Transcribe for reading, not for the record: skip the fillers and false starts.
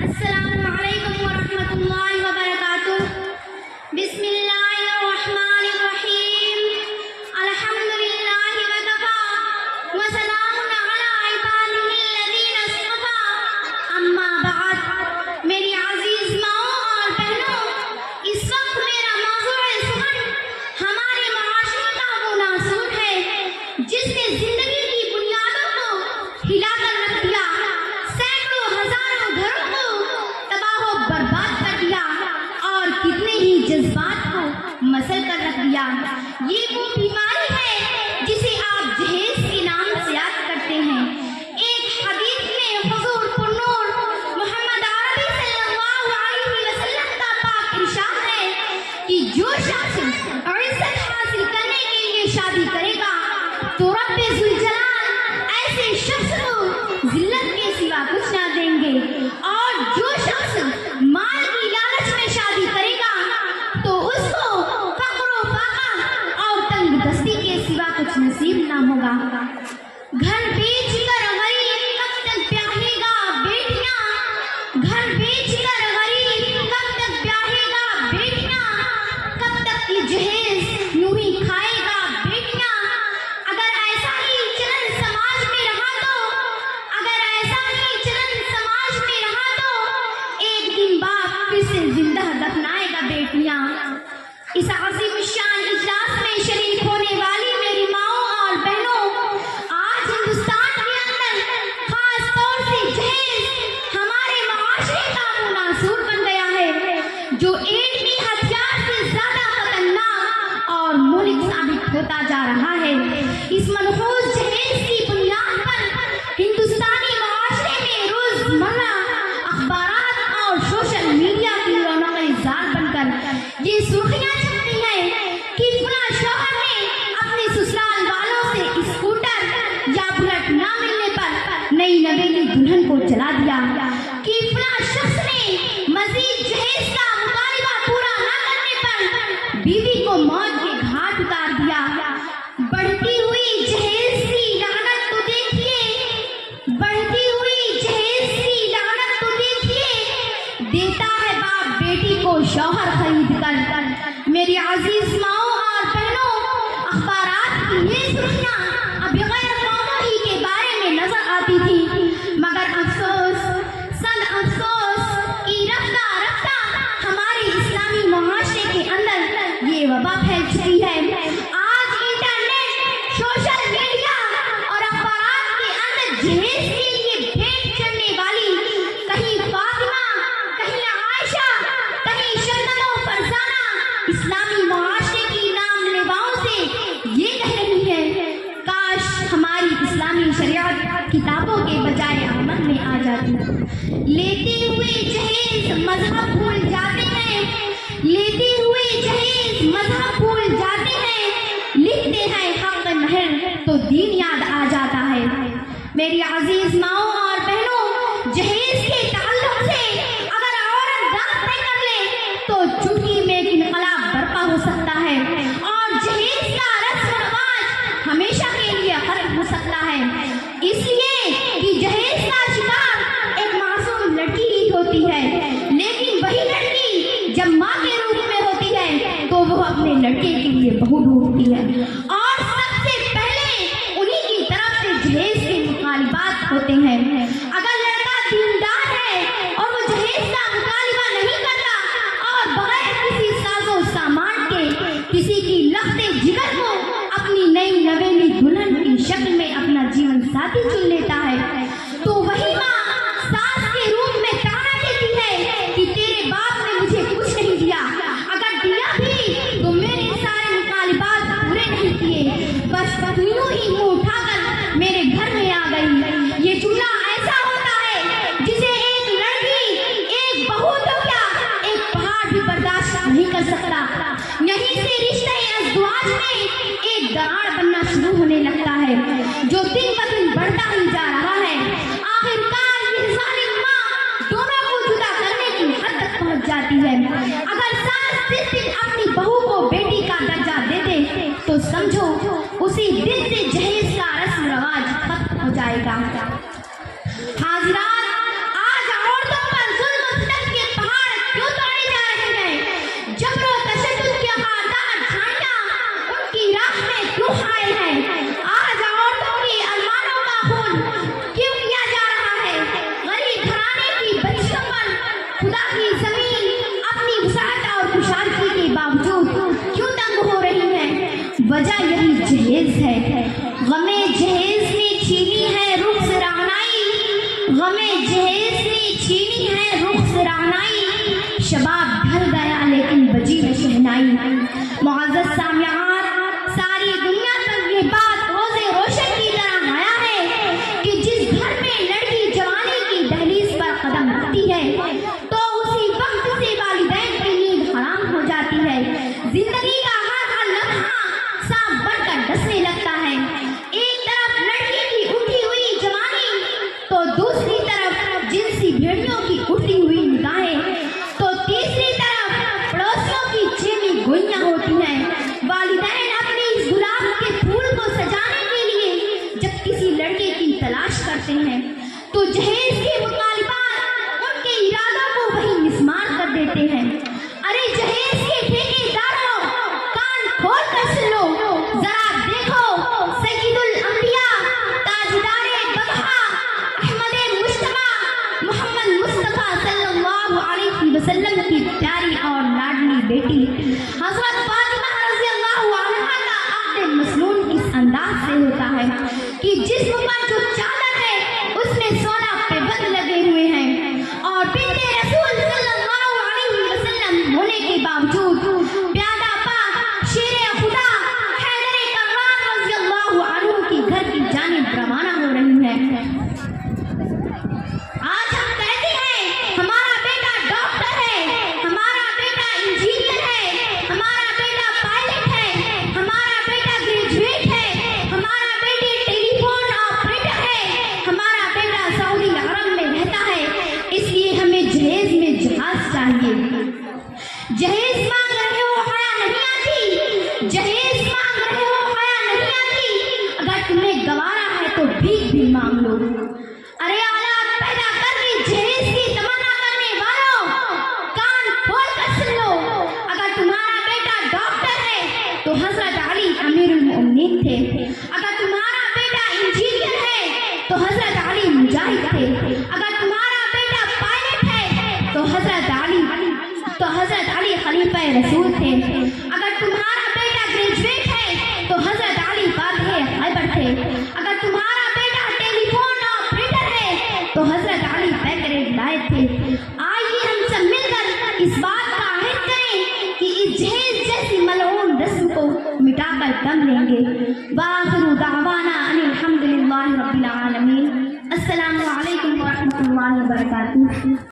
السلام علیکم ورحمۃ اللہ وبرکاتہ۔ بسم اللہ الرحمن الرحیم۔ الحمد للہ وکفی وسلام علی عبادہ الذین اصطفی۔ اما بعد، میری عزیز ماؤں اور بہنوں، اس وقت میرا موضوع سخن ہمارے معاشرے کا وہ ناسور ہے جس نے زندگی کی بنیادوں کو ہلا کر رکھ دیا، سینکڑوں ہزاروں گھروں کو تباہ و برباد کر دیا اور کتنے ہی جذبات کو مسل کر رکھ دیا۔ یہ وہ بیماری ہے جسے آپ جہیز کے نام سے یاد کرتے ہیں۔ ایک حدیث میں حضور پرنور محمد عربی صلی اللہ علیہ وسلم کا پاک ارشاد ہے کہ جو شخص عزت حاصل کرنے کے لیے شادی کرے گا تو رب ذوالجلال ایسے شخص کو ذلت کے سوا کچھ نہ دیں گے، اور جو شخص مال کی لالچ میں شادی کرے گا تو اس کو فقر و فاقہ اور تنگ دستی کے سوا کچھ نصیب نہ ہوگا۔ گھر بیچ کر غریب کب تک بیاہے گا بیٹیاں، گھر بیچ کر غریب کب تک بیاہے گا بیٹیاں، کب تک یہ جہیز یوں ہی کھائے گا بیٹیاں۔ اگر ایسا ہی چلن سماج میں رہا تو ایک دن باپ پھر سے زندہ دفنائے گا بیٹیاں۔ اس عظیم الشان اجلاس میں شریک ہونے والی میری ماؤں اور بہنوں، آج ہندوستان کے اندر خاص طور سے جہیز ہمارے معاشرے کا وہ ناسور بن گیا ہے جو ایٹمی ہتھیار سے زیادہ خطرناک اور مہلک ثابت ہوتا جا رہا ہے۔ اس منحوس جہیز کی بنیاد پر ہندوستانی معاشرے میں روزمرہ اخبارات اور سوشل میڈیا کی رونق زار بن کر یہ سرخیاں چھپتی ہیں کہ فلاں شوہر نے اپنے سسرال والوں سے اسکوٹر یا بلٹ نہ ملنے پر نئی نویلی دلہن کو چلا دیا، کہ فلاں شخص نے مزید جہیز کا مطالبہ پورا نہ کرنے پر بیوی کو موت کے گھاٹ اتار دیا۔ بڑھتی ہوئی جہیز کی لعنت تو دیکھیے، بڑھتی ہوئی جہیز کی لعنت تو دیکھیے، دیتا ہے باپ بیٹی کو شوہر خرید کر۔ میری عزیز ماؤں اور بہنوں، اخبارات کی یہ سرخیاں اب غیر قوموں ہی کے بارے میں نظر آتی تھی، مگر افسوس سن افسوس کی رفتہ رفتہ ہمارے اسلامی معاشرے کے اندر یہ وبا پھیل چکی ہے۔ آج انٹرنیٹ، سوشل میڈیا اور اخبارات کے اندر جہیز کے لیے بھیٹ چڑھنے والی کہیں فاطمہ، کہیں عائشہ، کہیں شبنم و فرزانہ اسلامی معاشرے کی نام لیواؤں سے یہ کہہ رہی ہے، کاش ہماری اسلامی شریعت کتابوں کے بجائے عمل میں آ جاتی۔ لیتے ہوئے جہیز مذہب بھول جاتے ہیں، لیتے ہوئے جہیز مذہب بھول جاتے ہیں، لکھتے ہیں حق مہر تو دین یاد آ جاتا ہے۔ میری عزیز ماؤں اور بہنوں، جہیز کے تعلق سے اگر عورت دست نہ کر لے تو چٹکی میں ایک انقلاب برپا ہو سکتا ہے اور جہیز کا رسم و رواج ہمیشہ کے لیے ختم ہو سکتا ہے، اس لیے کہ جہیز کا شکار ایک معصوم لڑکی ہی ہوتی ہے، لیکن وہی لڑکی جب ماں کے روپ میں ہوتی ہے تو وہ اپنے لڑکے کے لیے بہو ڈھونڈتی ہے، اور سب سے پہلے انہی کی طرف سے جہیز کے مطالبات ہوتے ہیں۔ اگر لڑکا دیندار ہے اور وہ جہیز کا مطالبہ نہیں کرتا اور بغیر کسی ساز و سامان کے کسی کی لخت جگر کو اپنی نئی نویلی دلہن کی شکل میں اپنا جیون ساتھی چن لیتا ہے، تو وہی ماں ساس کے روپ میں تانا دیتی ہے کہ تیرے باپ نے مجھے کچھ نہیں دیا، اگر دیا بھی تو میرے سارے مطالبات پورے نہیں کیے، بس یوں ہی منہ اٹھا کر میرے گھر میں آ گئی۔ یہ جملہ ایسا ہوتا ہے جسے ایک لڑکی، ایک بہو تو کیا، ایک پہاڑ بھی برداشت نہیں کر سکتا۔ یہیں سے رشتہ ازدواج میں ایک دراڑ بننا شروع ہونے لگتا ہے جو دن بدن بڑھتا ہی جا رہا ہے۔ آخرکار یہ ظالم ماں دونوں کو جدا کرنے کی حد تک پہنچ جاتی ہے۔ اگر ساس جس دن اپنی بہو کو بیٹی کا درجہ دے دے تو سمجھو اسی دن سے جہیز کا رسم رواج ختم ہو جائے گا۔ حاضرات، آج عورتوں پر ظلم وجہ یہی جہیز ہے، غمِ جہیز نے چھینی ہے رخ سے رعنائی، غمِ جہیز نے چھینی ہے رخ سے رعنائی، شباب ڈھل گیا لیکن بجی نہ شہنائی۔ معزز سامعات، ساری دنیا تک یہ بات روز روشن کی طرح آیا ہے کہ جس گھر میں لڑکی جوانی کی دہلیز پر قدم رکھتی ہے تو اسی وقت سے والدین کی نیند حرام ہو جاتی ہے، زندگی کا ہر لمحہ سانپ بن کر ڈسنے لگتا ہے۔ ایک طرف لڑکی کی اٹھی ہوئی جوانی تو دوسری طرف جنسی بھیڑیوں کی اٹھتی ہوئی نگاہیں، تو تیسری طرف پڑوسیوں کی چھیمی گوئیاں ہوتی ہیں۔ والدین اپنی اس گلاب کے پھول کو سجانے کے لیے جب کسی لڑکے کی تلاش کرتے ہیں تو جہیز کے مطالبات ان کے ارادوں کو وہی مسمار کر دیتے ہیں۔ ارے جہیز کے ٹھیکیداروں، کان کھول کر سن لو، ذرا دیکھو سید الانبیاء، تاجدار بطحہ، احمد مجتبیٰ، محمد مصطفیٰ صلی اللہ علیہ وسلم کی پیاری اور لاڈلی بیٹی حضرت فاطمہ رضی اللہ عنہا کا عقد مسنون اس انداز سے ہوتا ہے کہ جسم پر جو چادر ہے اس میں سونا پہ بند لگے ہوئے ہیں، اور بنت رسول صلی اللہ علیہ وسلم ہونے کے باوجود پیادہ پا شیر خدا حیدر کرار رضی اللہ عنہ کی گھر کی جانب روانہ ہو رہی ہے۔ آج ہم کہتے ہیں ہمارا بیٹا ڈاکٹر ہے، ہمارا بیٹا انجینئر ہے، ہمارا بیٹا پائلٹ ہے، ہمارا بیٹا گریجویٹ ہے، ہمارا بیٹی ٹیلی فون آپریٹر ہے، ہمارا بیٹا سعودی عرب میں رہتا ہے، اس لیے ہمیں جہیز میں جہاز چاہیے۔ جہیز مانگ رہے ہو حیا نہیں آتی، جہیز مانگ رہے ہو حیا نہیں آتی، اگر تمہیں گوارا ہے تو بھیک بھی مانگ لو۔ ارے اولاد پیدا کر کے جہیز کی تمنا کرنے والوں، کان کھول کر سن لو، اگر تمہارا بیٹا ڈاکٹر ہے تو حضرت علی امیر المؤمنین تھے، اگر تمہارا بیٹا انجینئر ہے تو حضرت علی مجاہد تھے، اگر تمہارا بیٹا پائلٹ ہے تو حضرت علی خلیفہ رسول تھے، اگر تمہارا بیٹا گریجویٹ ہے تو حضرت علی فاتح خیبر تھے، اگر تمہارا بیٹا ٹیلی فون آپریٹر ہے تو حضرت علی پیکر ہدایت تھے۔ آئیے ہم سب مل کر اس بات کا عہد کریں کہ اس جہیز جیسی ملعون رسم کو مٹا کر دم لیں گے۔ وآخر دعوانا ان الحمد للہ رب العالمین۔ السلام علیکم ورحمۃ اللہ وبرکاتہ۔